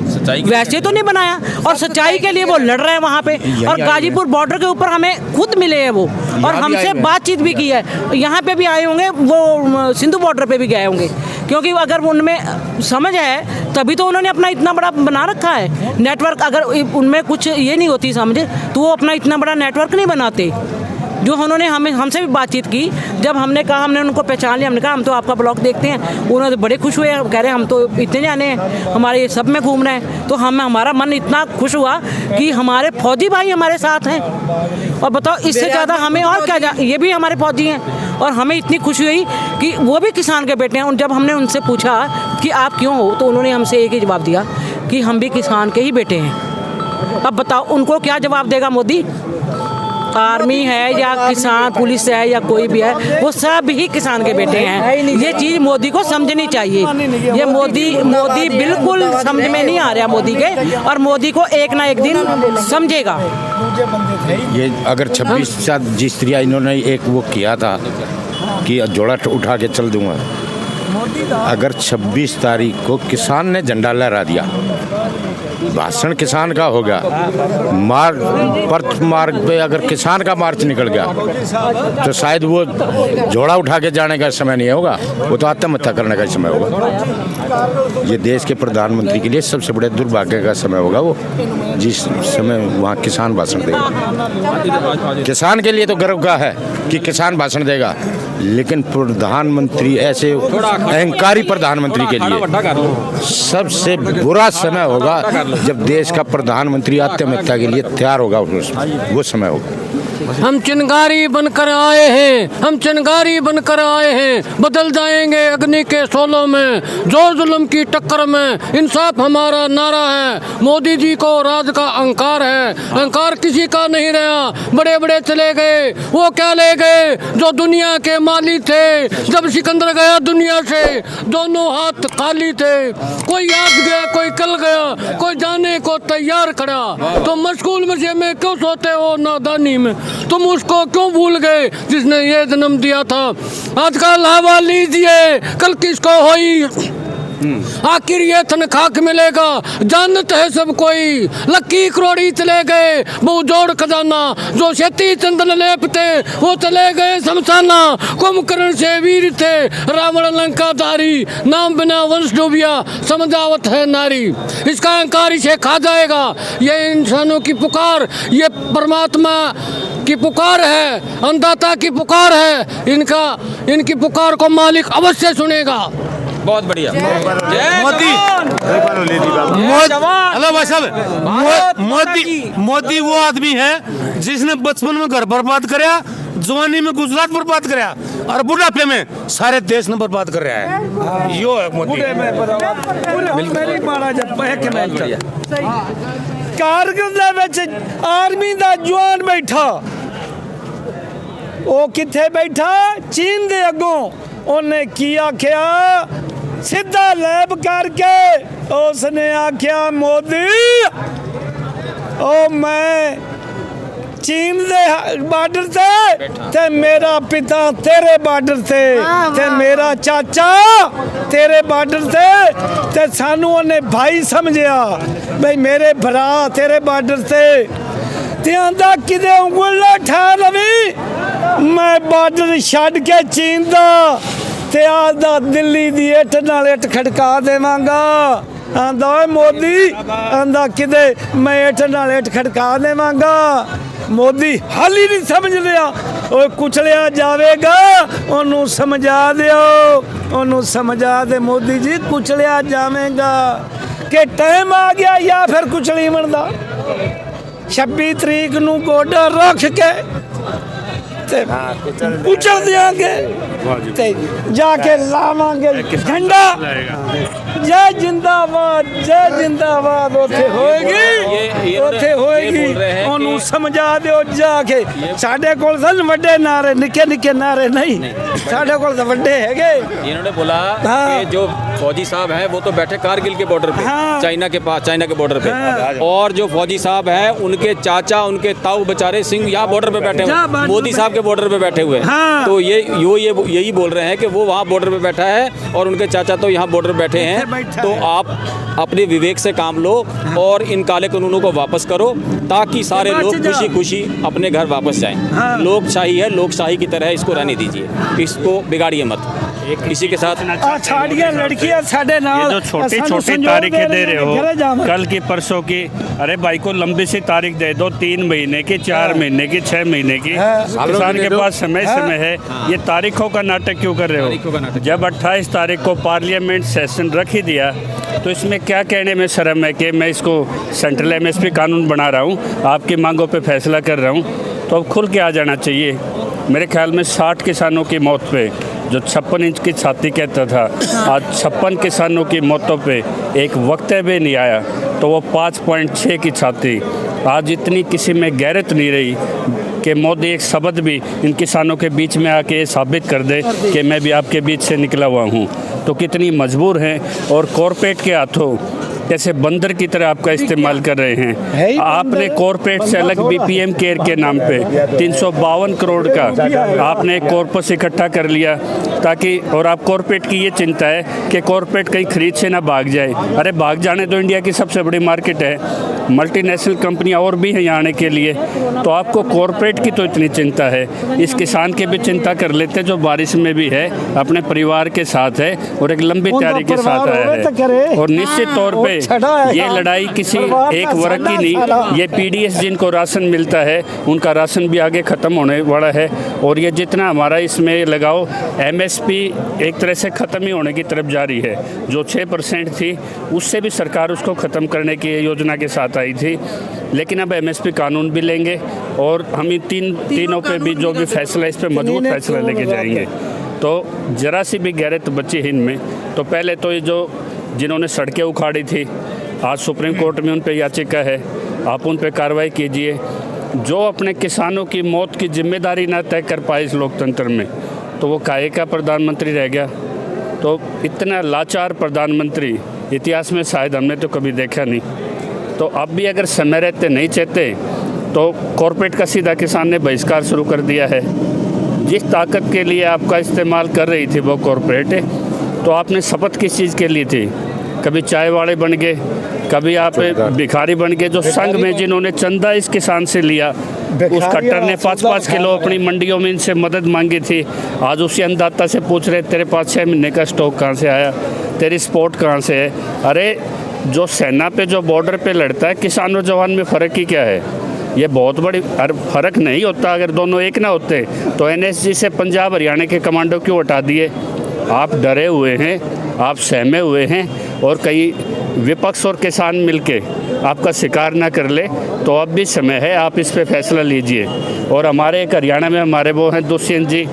वैसे तो नहीं बनाया। और सच्चाई के लिए वो लड़ रहे हैं वहाँ पे, और गाजीपुर बॉर्डर के ऊपर हमें खुद मिले हैं वो, और हमसे बातचीत भी की है। यहाँ पे भी आए होंगे, वो सिंधु बॉर्डर पे भी गए होंगे, क्योंकि अगर उनमें समझ है तभी तो उन्होंने अपना इतना बड़ा बना रखा है नेटवर्क। अगर उनमें कुछ ये नहीं होती समझ, तो वो अपना इतना बड़ा नेटवर्क नहीं बनाते। जो उन्होंने हमसे भी बातचीत की, जब हमने कहा, हमने उनको पहचान लिया, हमने कहा हम तो आपका ब्लॉग देखते हैं, उन्होंने बड़े खुश हुए, कह रहे हैं हम तो इतने जाने हैं, हमारे सब में घूम रहे हैं। तो हमारा मन इतना खुश हुआ कि हमारे फौजी भाई हमारे साथ हैं। और बताओ, इससे ज़्यादा हमें और क्या, ये भी हमारे फौजी हैं, और हमें इतनी खुशी हुई कि वो भी किसान के बेटे हैं। और जब हमने उनसे पूछा कि आप क्यों हो, तो उन्होंने हमसे एक ही जवाब दिया कि हम भी किसान के ही बेटे हैं। अब बताओ, उनको क्या जवाब देगा मोदी? आर्मी है या किसान पुलिस है या कोई भी है, वो सब ही किसान के बेटे हैं। ये चीज़ मोदी को समझनी चाहिए। ये मोदी बिल्कुल समझ में नहीं आ रहा मोदी के, और मोदी को एक ना एक दिन समझेगा। ये अगर 26 जिस तरह इन्होंने एक वो किया था कि जोड़ा उठा के चल दूंगा, अगर 26 तारीख को किसान ने झंडा लहरा दिया, भाषण किसान का होगा, मार्ग पे अगर किसान का मार्च निकल गया तो शायद वो जोड़ा उठा के जाने का समय नहीं होगा, वो तो आत्महत्या करने का समय होगा। ये देश के प्रधानमंत्री के लिए सबसे बड़े दुर्भाग्य का समय होगा वो, जिस समय वहाँ किसान भाषण देगा। किसान के लिए तो गर्व का है कि किसान भाषण देगा, लेकिन प्रधानमंत्री ऐसे अहंकारी प्रधानमंत्री के लिए सबसे बुरा समय होगा जब देश का प्रधानमंत्री आत्महत्या के लिए तैयार होगा, वो समय होगा। हम चिनगारी बनकर आए हैं, हम चिनगारी बनकर आए हैं, बदल जाएंगे अग्नि के शोलों में, जोर जुल्म की टक्कर में इंसाफ हमारा नारा है। मोदी जी को राज का अहंकार है, अहंकार किसी का नहीं रहा। बड़े बड़े चले गए, वो क्या ले गए जो दुनिया के माली थे। जब सिकंदर गया दुनिया से, दोनों हाथ खाली थे। कोई आज गया, कोई कल गया, कोई जाने को तैयार खड़ा। तो मशगूल मजे में क्यों सोते हो नादानी में? तुम उसको क्यों भूल गए जिसने ये जन्म दिया था? आजकल हवा लीजिए, कल किसको होई, आखिर ये तनख्वाह मिलेगा, जानते है सब कोई। लक्की करोड़ी चले गए, वो जोड़ खजाना, जो शेती चंदन लेपते वो चले गए शमशाना। कुंभकर्ण से वीर थे, रावण लंकाधारी, नाम बिना वंश डूबिया, समझावत है नारी। इसका अहंकार इसे खा जाएगा। ये इंसानों की पुकार, ये परमात्मा की पुकार है, अन्नदाता की पुकार है। इनकी पुकार को मालिक अवश्य सुनेगा। बहुत बढ़िया। मोदी वो आदमी है जिसने बचपन में घर बर्बाद कराया, जवानी में गुजरात बर्बाद कराया, और बुढ़ापे में सारे देश ने बर्बाद कर रहा है। यो है मोदी। कारगिल आर्मी दा जवान बैठा, वो किथे बैठा? चीन दे अगों। उन्हें की आख्या? सीधा लैब करके उसने आख्या, मोदी ओ मैं चीन दे बार्डर ते मेरा पिता तेरे बार्डर ते मेरा चाचा तेरे बार्डर ते सानू उन्हें भाई समझिया, भाई मेरे भरा तेरे बार्डर ते आंदा किदे उंगल ठा लवी, मैं बार्डर छड़ के चीन दा ते आदा दिल्ली दी इट नाल इट खड़का देवांगा। ਆਂਦਾ ਓਏ ਮੋਦੀ ਆਂਦਾ ਕਿਤੇ ਮੈਂ ਹੇਠ ਨਾਲ ਹੇਠ ਖੜਕਾ ਦੇਵਾਂਗਾ। ਮੋਦੀ ਹਾਲ ਹੀ ਨਹੀਂ ਸਮਝ ਲਿਆ। ਓਏ ਕੁਚਲਿਆ ਜਾਵੇਗਾ ਉਹਨੂੰ ਸਮਝਾ ਦਿਓ, ਉਹਨੂੰ ਸਮਝਾ ਦੇ ਮੋਦੀ ਜੀ ਕੁਚਲਿਆ ਜਾਵੇਗਾ ਕਿ ਟਾਈਮ ਆ ਗਿਆ ਜਾਂ ਫਿਰ ਕੁਚਲੀ ਬਣਦਾ। 26 ਤਰੀਕ ਨੂੰ ਗੋਡਾ ਰੱਖ ਕੇ ਤੇ ਕੁਚਲ ਦਿਆਂਗੇ ਤੇ ਜਾ ਕੇ ਲਾਵਾਂਗੇ ਝੰਡਾ। ਜੈ ਜਿੰਦਾਬਾਦ ਉੱਥੇ ਹੋਏਗੀ, ਉੱਥੇ ਹੋਏਗੀ। ਉਹਨੂੰ ਸਮਝਾ ਦਿਓ ਜਾ ਕੇ। ਸਾਡੇ ਕੋਲ ਸਨ ਵੱਡੇ ਨਾਰੇ, ਨਿੱਕੇ निके नारे नहीं, साढ़े को तो बड़े है। इन्होंने बोला कि जो फौजी साहब हैं वो तो बैठे कारगिल के बॉर्डर पे, चाइना के पास, चाइना के बॉर्डर पे, और जो फौजी साहब हैं उनके चाचा, उनके ताऊ बेचारे सिंह यहाँ बॉर्डर पे बैठे हुए, मोदी साहब के बॉर्डर पे बैठे हुए हैं। तो ये यही बोल रहे हैं कि वो वहाँ बॉर्डर पे बैठा है और उनके चाचा तो यहाँ बॉर्डर बैठे हैं। तो आप अपने विवेक से काम लो और इन काले कानूनों को वापस करो ताकि सारे लोग खुशी खुशी अपने घर वापस जाएं। लोकशाही है, लोकशाही की तरह इसको रहने दीजिए, इसको बिगाड़िए मत। इसी के साथ लड़कियां साढ़े नाल जो छोटी छोटी तारीखें दे रहे हो, कल की परसों की, अरे भाई को लंबी सी तारीख दे दो, 3 महीने की, 4 महीने की, 6 महीने की। किसान के पास समय है। ये तारीखों का नाटक क्यों कर रहे हो? जब 28 तारीख को पार्लियामेंट सेशन रख ही दिया तो इसमें क्या कहने में शर्म है कि मैं इसको सेंट्रल MSP कानून बना रहा हूँ, आपकी मांगों पे फैसला कर रहा हूँ। तो अब खुल के आ जाना चाहिए। मेरे ख्याल में 60 किसानों की मौत पे, जो 56 इंच की छाती कहता था, आज 56 किसानों की मौतों पे एक वक्तव्य भी नहीं आया। तो वो 5.6 की छाती, आज इतनी किसी में गैरत नहीं रही कि मोदी एक शब्द भी इन किसानों के बीच में आके ये साबित कर दे कि मैं भी आपके बीच से निकला हुआ हूँ। तो कितनी मजबूर हैं और कॉरपोरेट के हाथों कैसे बंदर की तरह आपका इस्तेमाल कर रहे हैं। आपने कॉरपोरेट से अलग भी PM केयर के नाम पे 352 करोड़ का आपने कॉर्पस इकट्ठा कर लिया ताकि, और आप कॉरपोरेट की ये चिंता है कि कॉरपोरेट कहीं खरीद से ना भाग जाए। अरे भाग जाने तो इंडिया की सबसे बड़ी मार्केट है, मल्टीनेशनल कंपनियां और भी हैं यहाँ आने के लिए। तो आपको कॉरपोरेट की तो इतनी चिंता है, इस किसान की भी चिंता कर लेते जो बारिश में भी है, अपने परिवार के साथ है और एक लंबी तैयारी के साथ आया है। और निश्चित तौर पे ये लड़ाई किसी एक वर्ग की नहीं, ये PDS जिनको राशन मिलता है उनका राशन भी आगे ख़त्म होने वाला है। और ये जितना हमारा इसमें लगाओ MSP एक तरह से ख़त्म ही होने की तरफ जा रही है। जो 6% थी उससे भी सरकार उसको ख़त्म करने की योजना के साथ आई थी। लेकिन अब MSP कानून भी लेंगे और हम इन तीनों पे भी जो भी फैसला, इस पर मजबूत फैसला लेके जाएंगे। तो ज़रा सी भी गैरत बची है इनमें। तो पहले तो ये जो जिन्होंने सड़कें उखाड़ी थी, आज सुप्रीम कोर्ट में उन पे याचिका है, आप उन पे कार्रवाई कीजिए। जो अपने किसानों की मौत की जिम्मेदारी ना तय कर पाए इस लोकतंत्र में, तो वो काहे का प्रधानमंत्री रह गया। तो इतना लाचार प्रधानमंत्री इतिहास में शायद हमने तो कभी देखा नहीं। तो अब भी अगर समय रहते नहीं चाहते तो कॉरपोरेट का सीधा किसान ने बहिष्कार शुरू कर दिया है। जिस ताकत के लिए आपका इस्तेमाल कर रही थी वो कॉरपोरेट, तो आपने शपथ किस चीज़ के लिए थी? कभी चाय वाले बन गए, कभी आप भिखारी बन गए। जो संघ में जिन्होंने चंदा इस किसान से लिया, उस खट्टर ने 5-5 किलो अपनी मंडियों में इनसे मदद मांगी थी। आज उसी अन्नदाता से पूछ रहे तेरे पास 6 महीने का स्टॉक कहाँ से आया, तेरी सपोर्ट कहाँ से है। अरे जो सेना पे, जो बॉर्डर पे लड़ता है, किसान और जवान में फ़र्क ही क्या है? ये बहुत बड़ी फ़र्क नहीं होता। अगर दोनों एक ना होते तो NSG से पंजाब हरियाणा के कमांडो क्यों हटा दिए? आप डरे हुए हैं, आप सहमे हुए हैं और कई विपक्ष और किसान मिलके आपका शिकार ना कर ले। तो अब भी समय है, आप इस पे फैसला लीजिए। और हमारे एक हरियाणा में हमारे वो हैं दुष्यंत जी,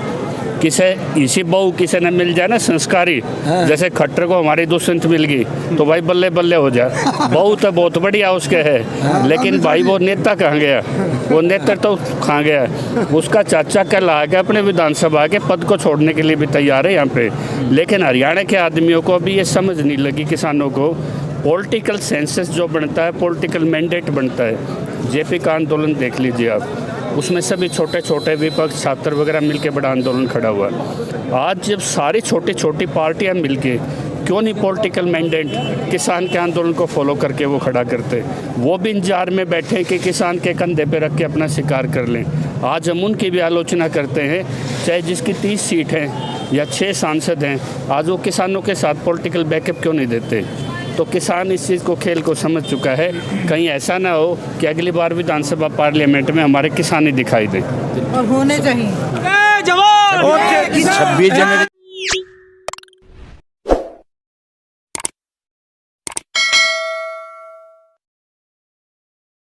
किसे इसी बहू किसे न मिल जाए ना संस्कारी, जैसे खट्टर को हमारी दुष्यंत मिल गई तो भाई बल्ले बल्ले हो जाए। बहू तो बहुत बढ़िया उसके है, लेकिन भाई वो नेता कहाँ गया? वो नेता तो कहाँ गया? उसका चाचा कल आ गया अपने विधानसभा के पद को छोड़ने के लिए भी तैयार है यहाँ पे। लेकिन हरियाणा के आदमियों को अभी ये समझ नहीं लगी, किसानों को पॉलिटिकल सेंसस जो बनता है, पॉलिटिकल मैंडेट बनता है। JP का आंदोलन देख लीजिए आप, उसमें सभी छोटे छोटे विपक्ष, छात्र वगैरह मिलके बड़ा आंदोलन खड़ा हुआ। आज जब सारी छोटी छोटी पार्टियां मिलके क्यों नहीं पॉलिटिकल मैंडेट किसान के आंदोलन को फॉलो करके वो खड़ा करते? वो भी इंतजार में बैठे कि किसान के कंधे पे रख के अपना शिकार कर लें। आज हम उनकी भी आलोचना करते हैं, चाहे जिसकी 30 सीट हैं या 6 सांसद हैं, आज वो किसानों के साथ पॉलिटिकल बैकअप क्यों नहीं देते? तो किसान इस चीज़ को खेल को समझ चुका है। कहीं ऐसा ना हो कि अगली बार विधानसभा पार्लियामेंट में हमारे किसान ही दिखाई दें। और होने चाहिए। 26 जनवरी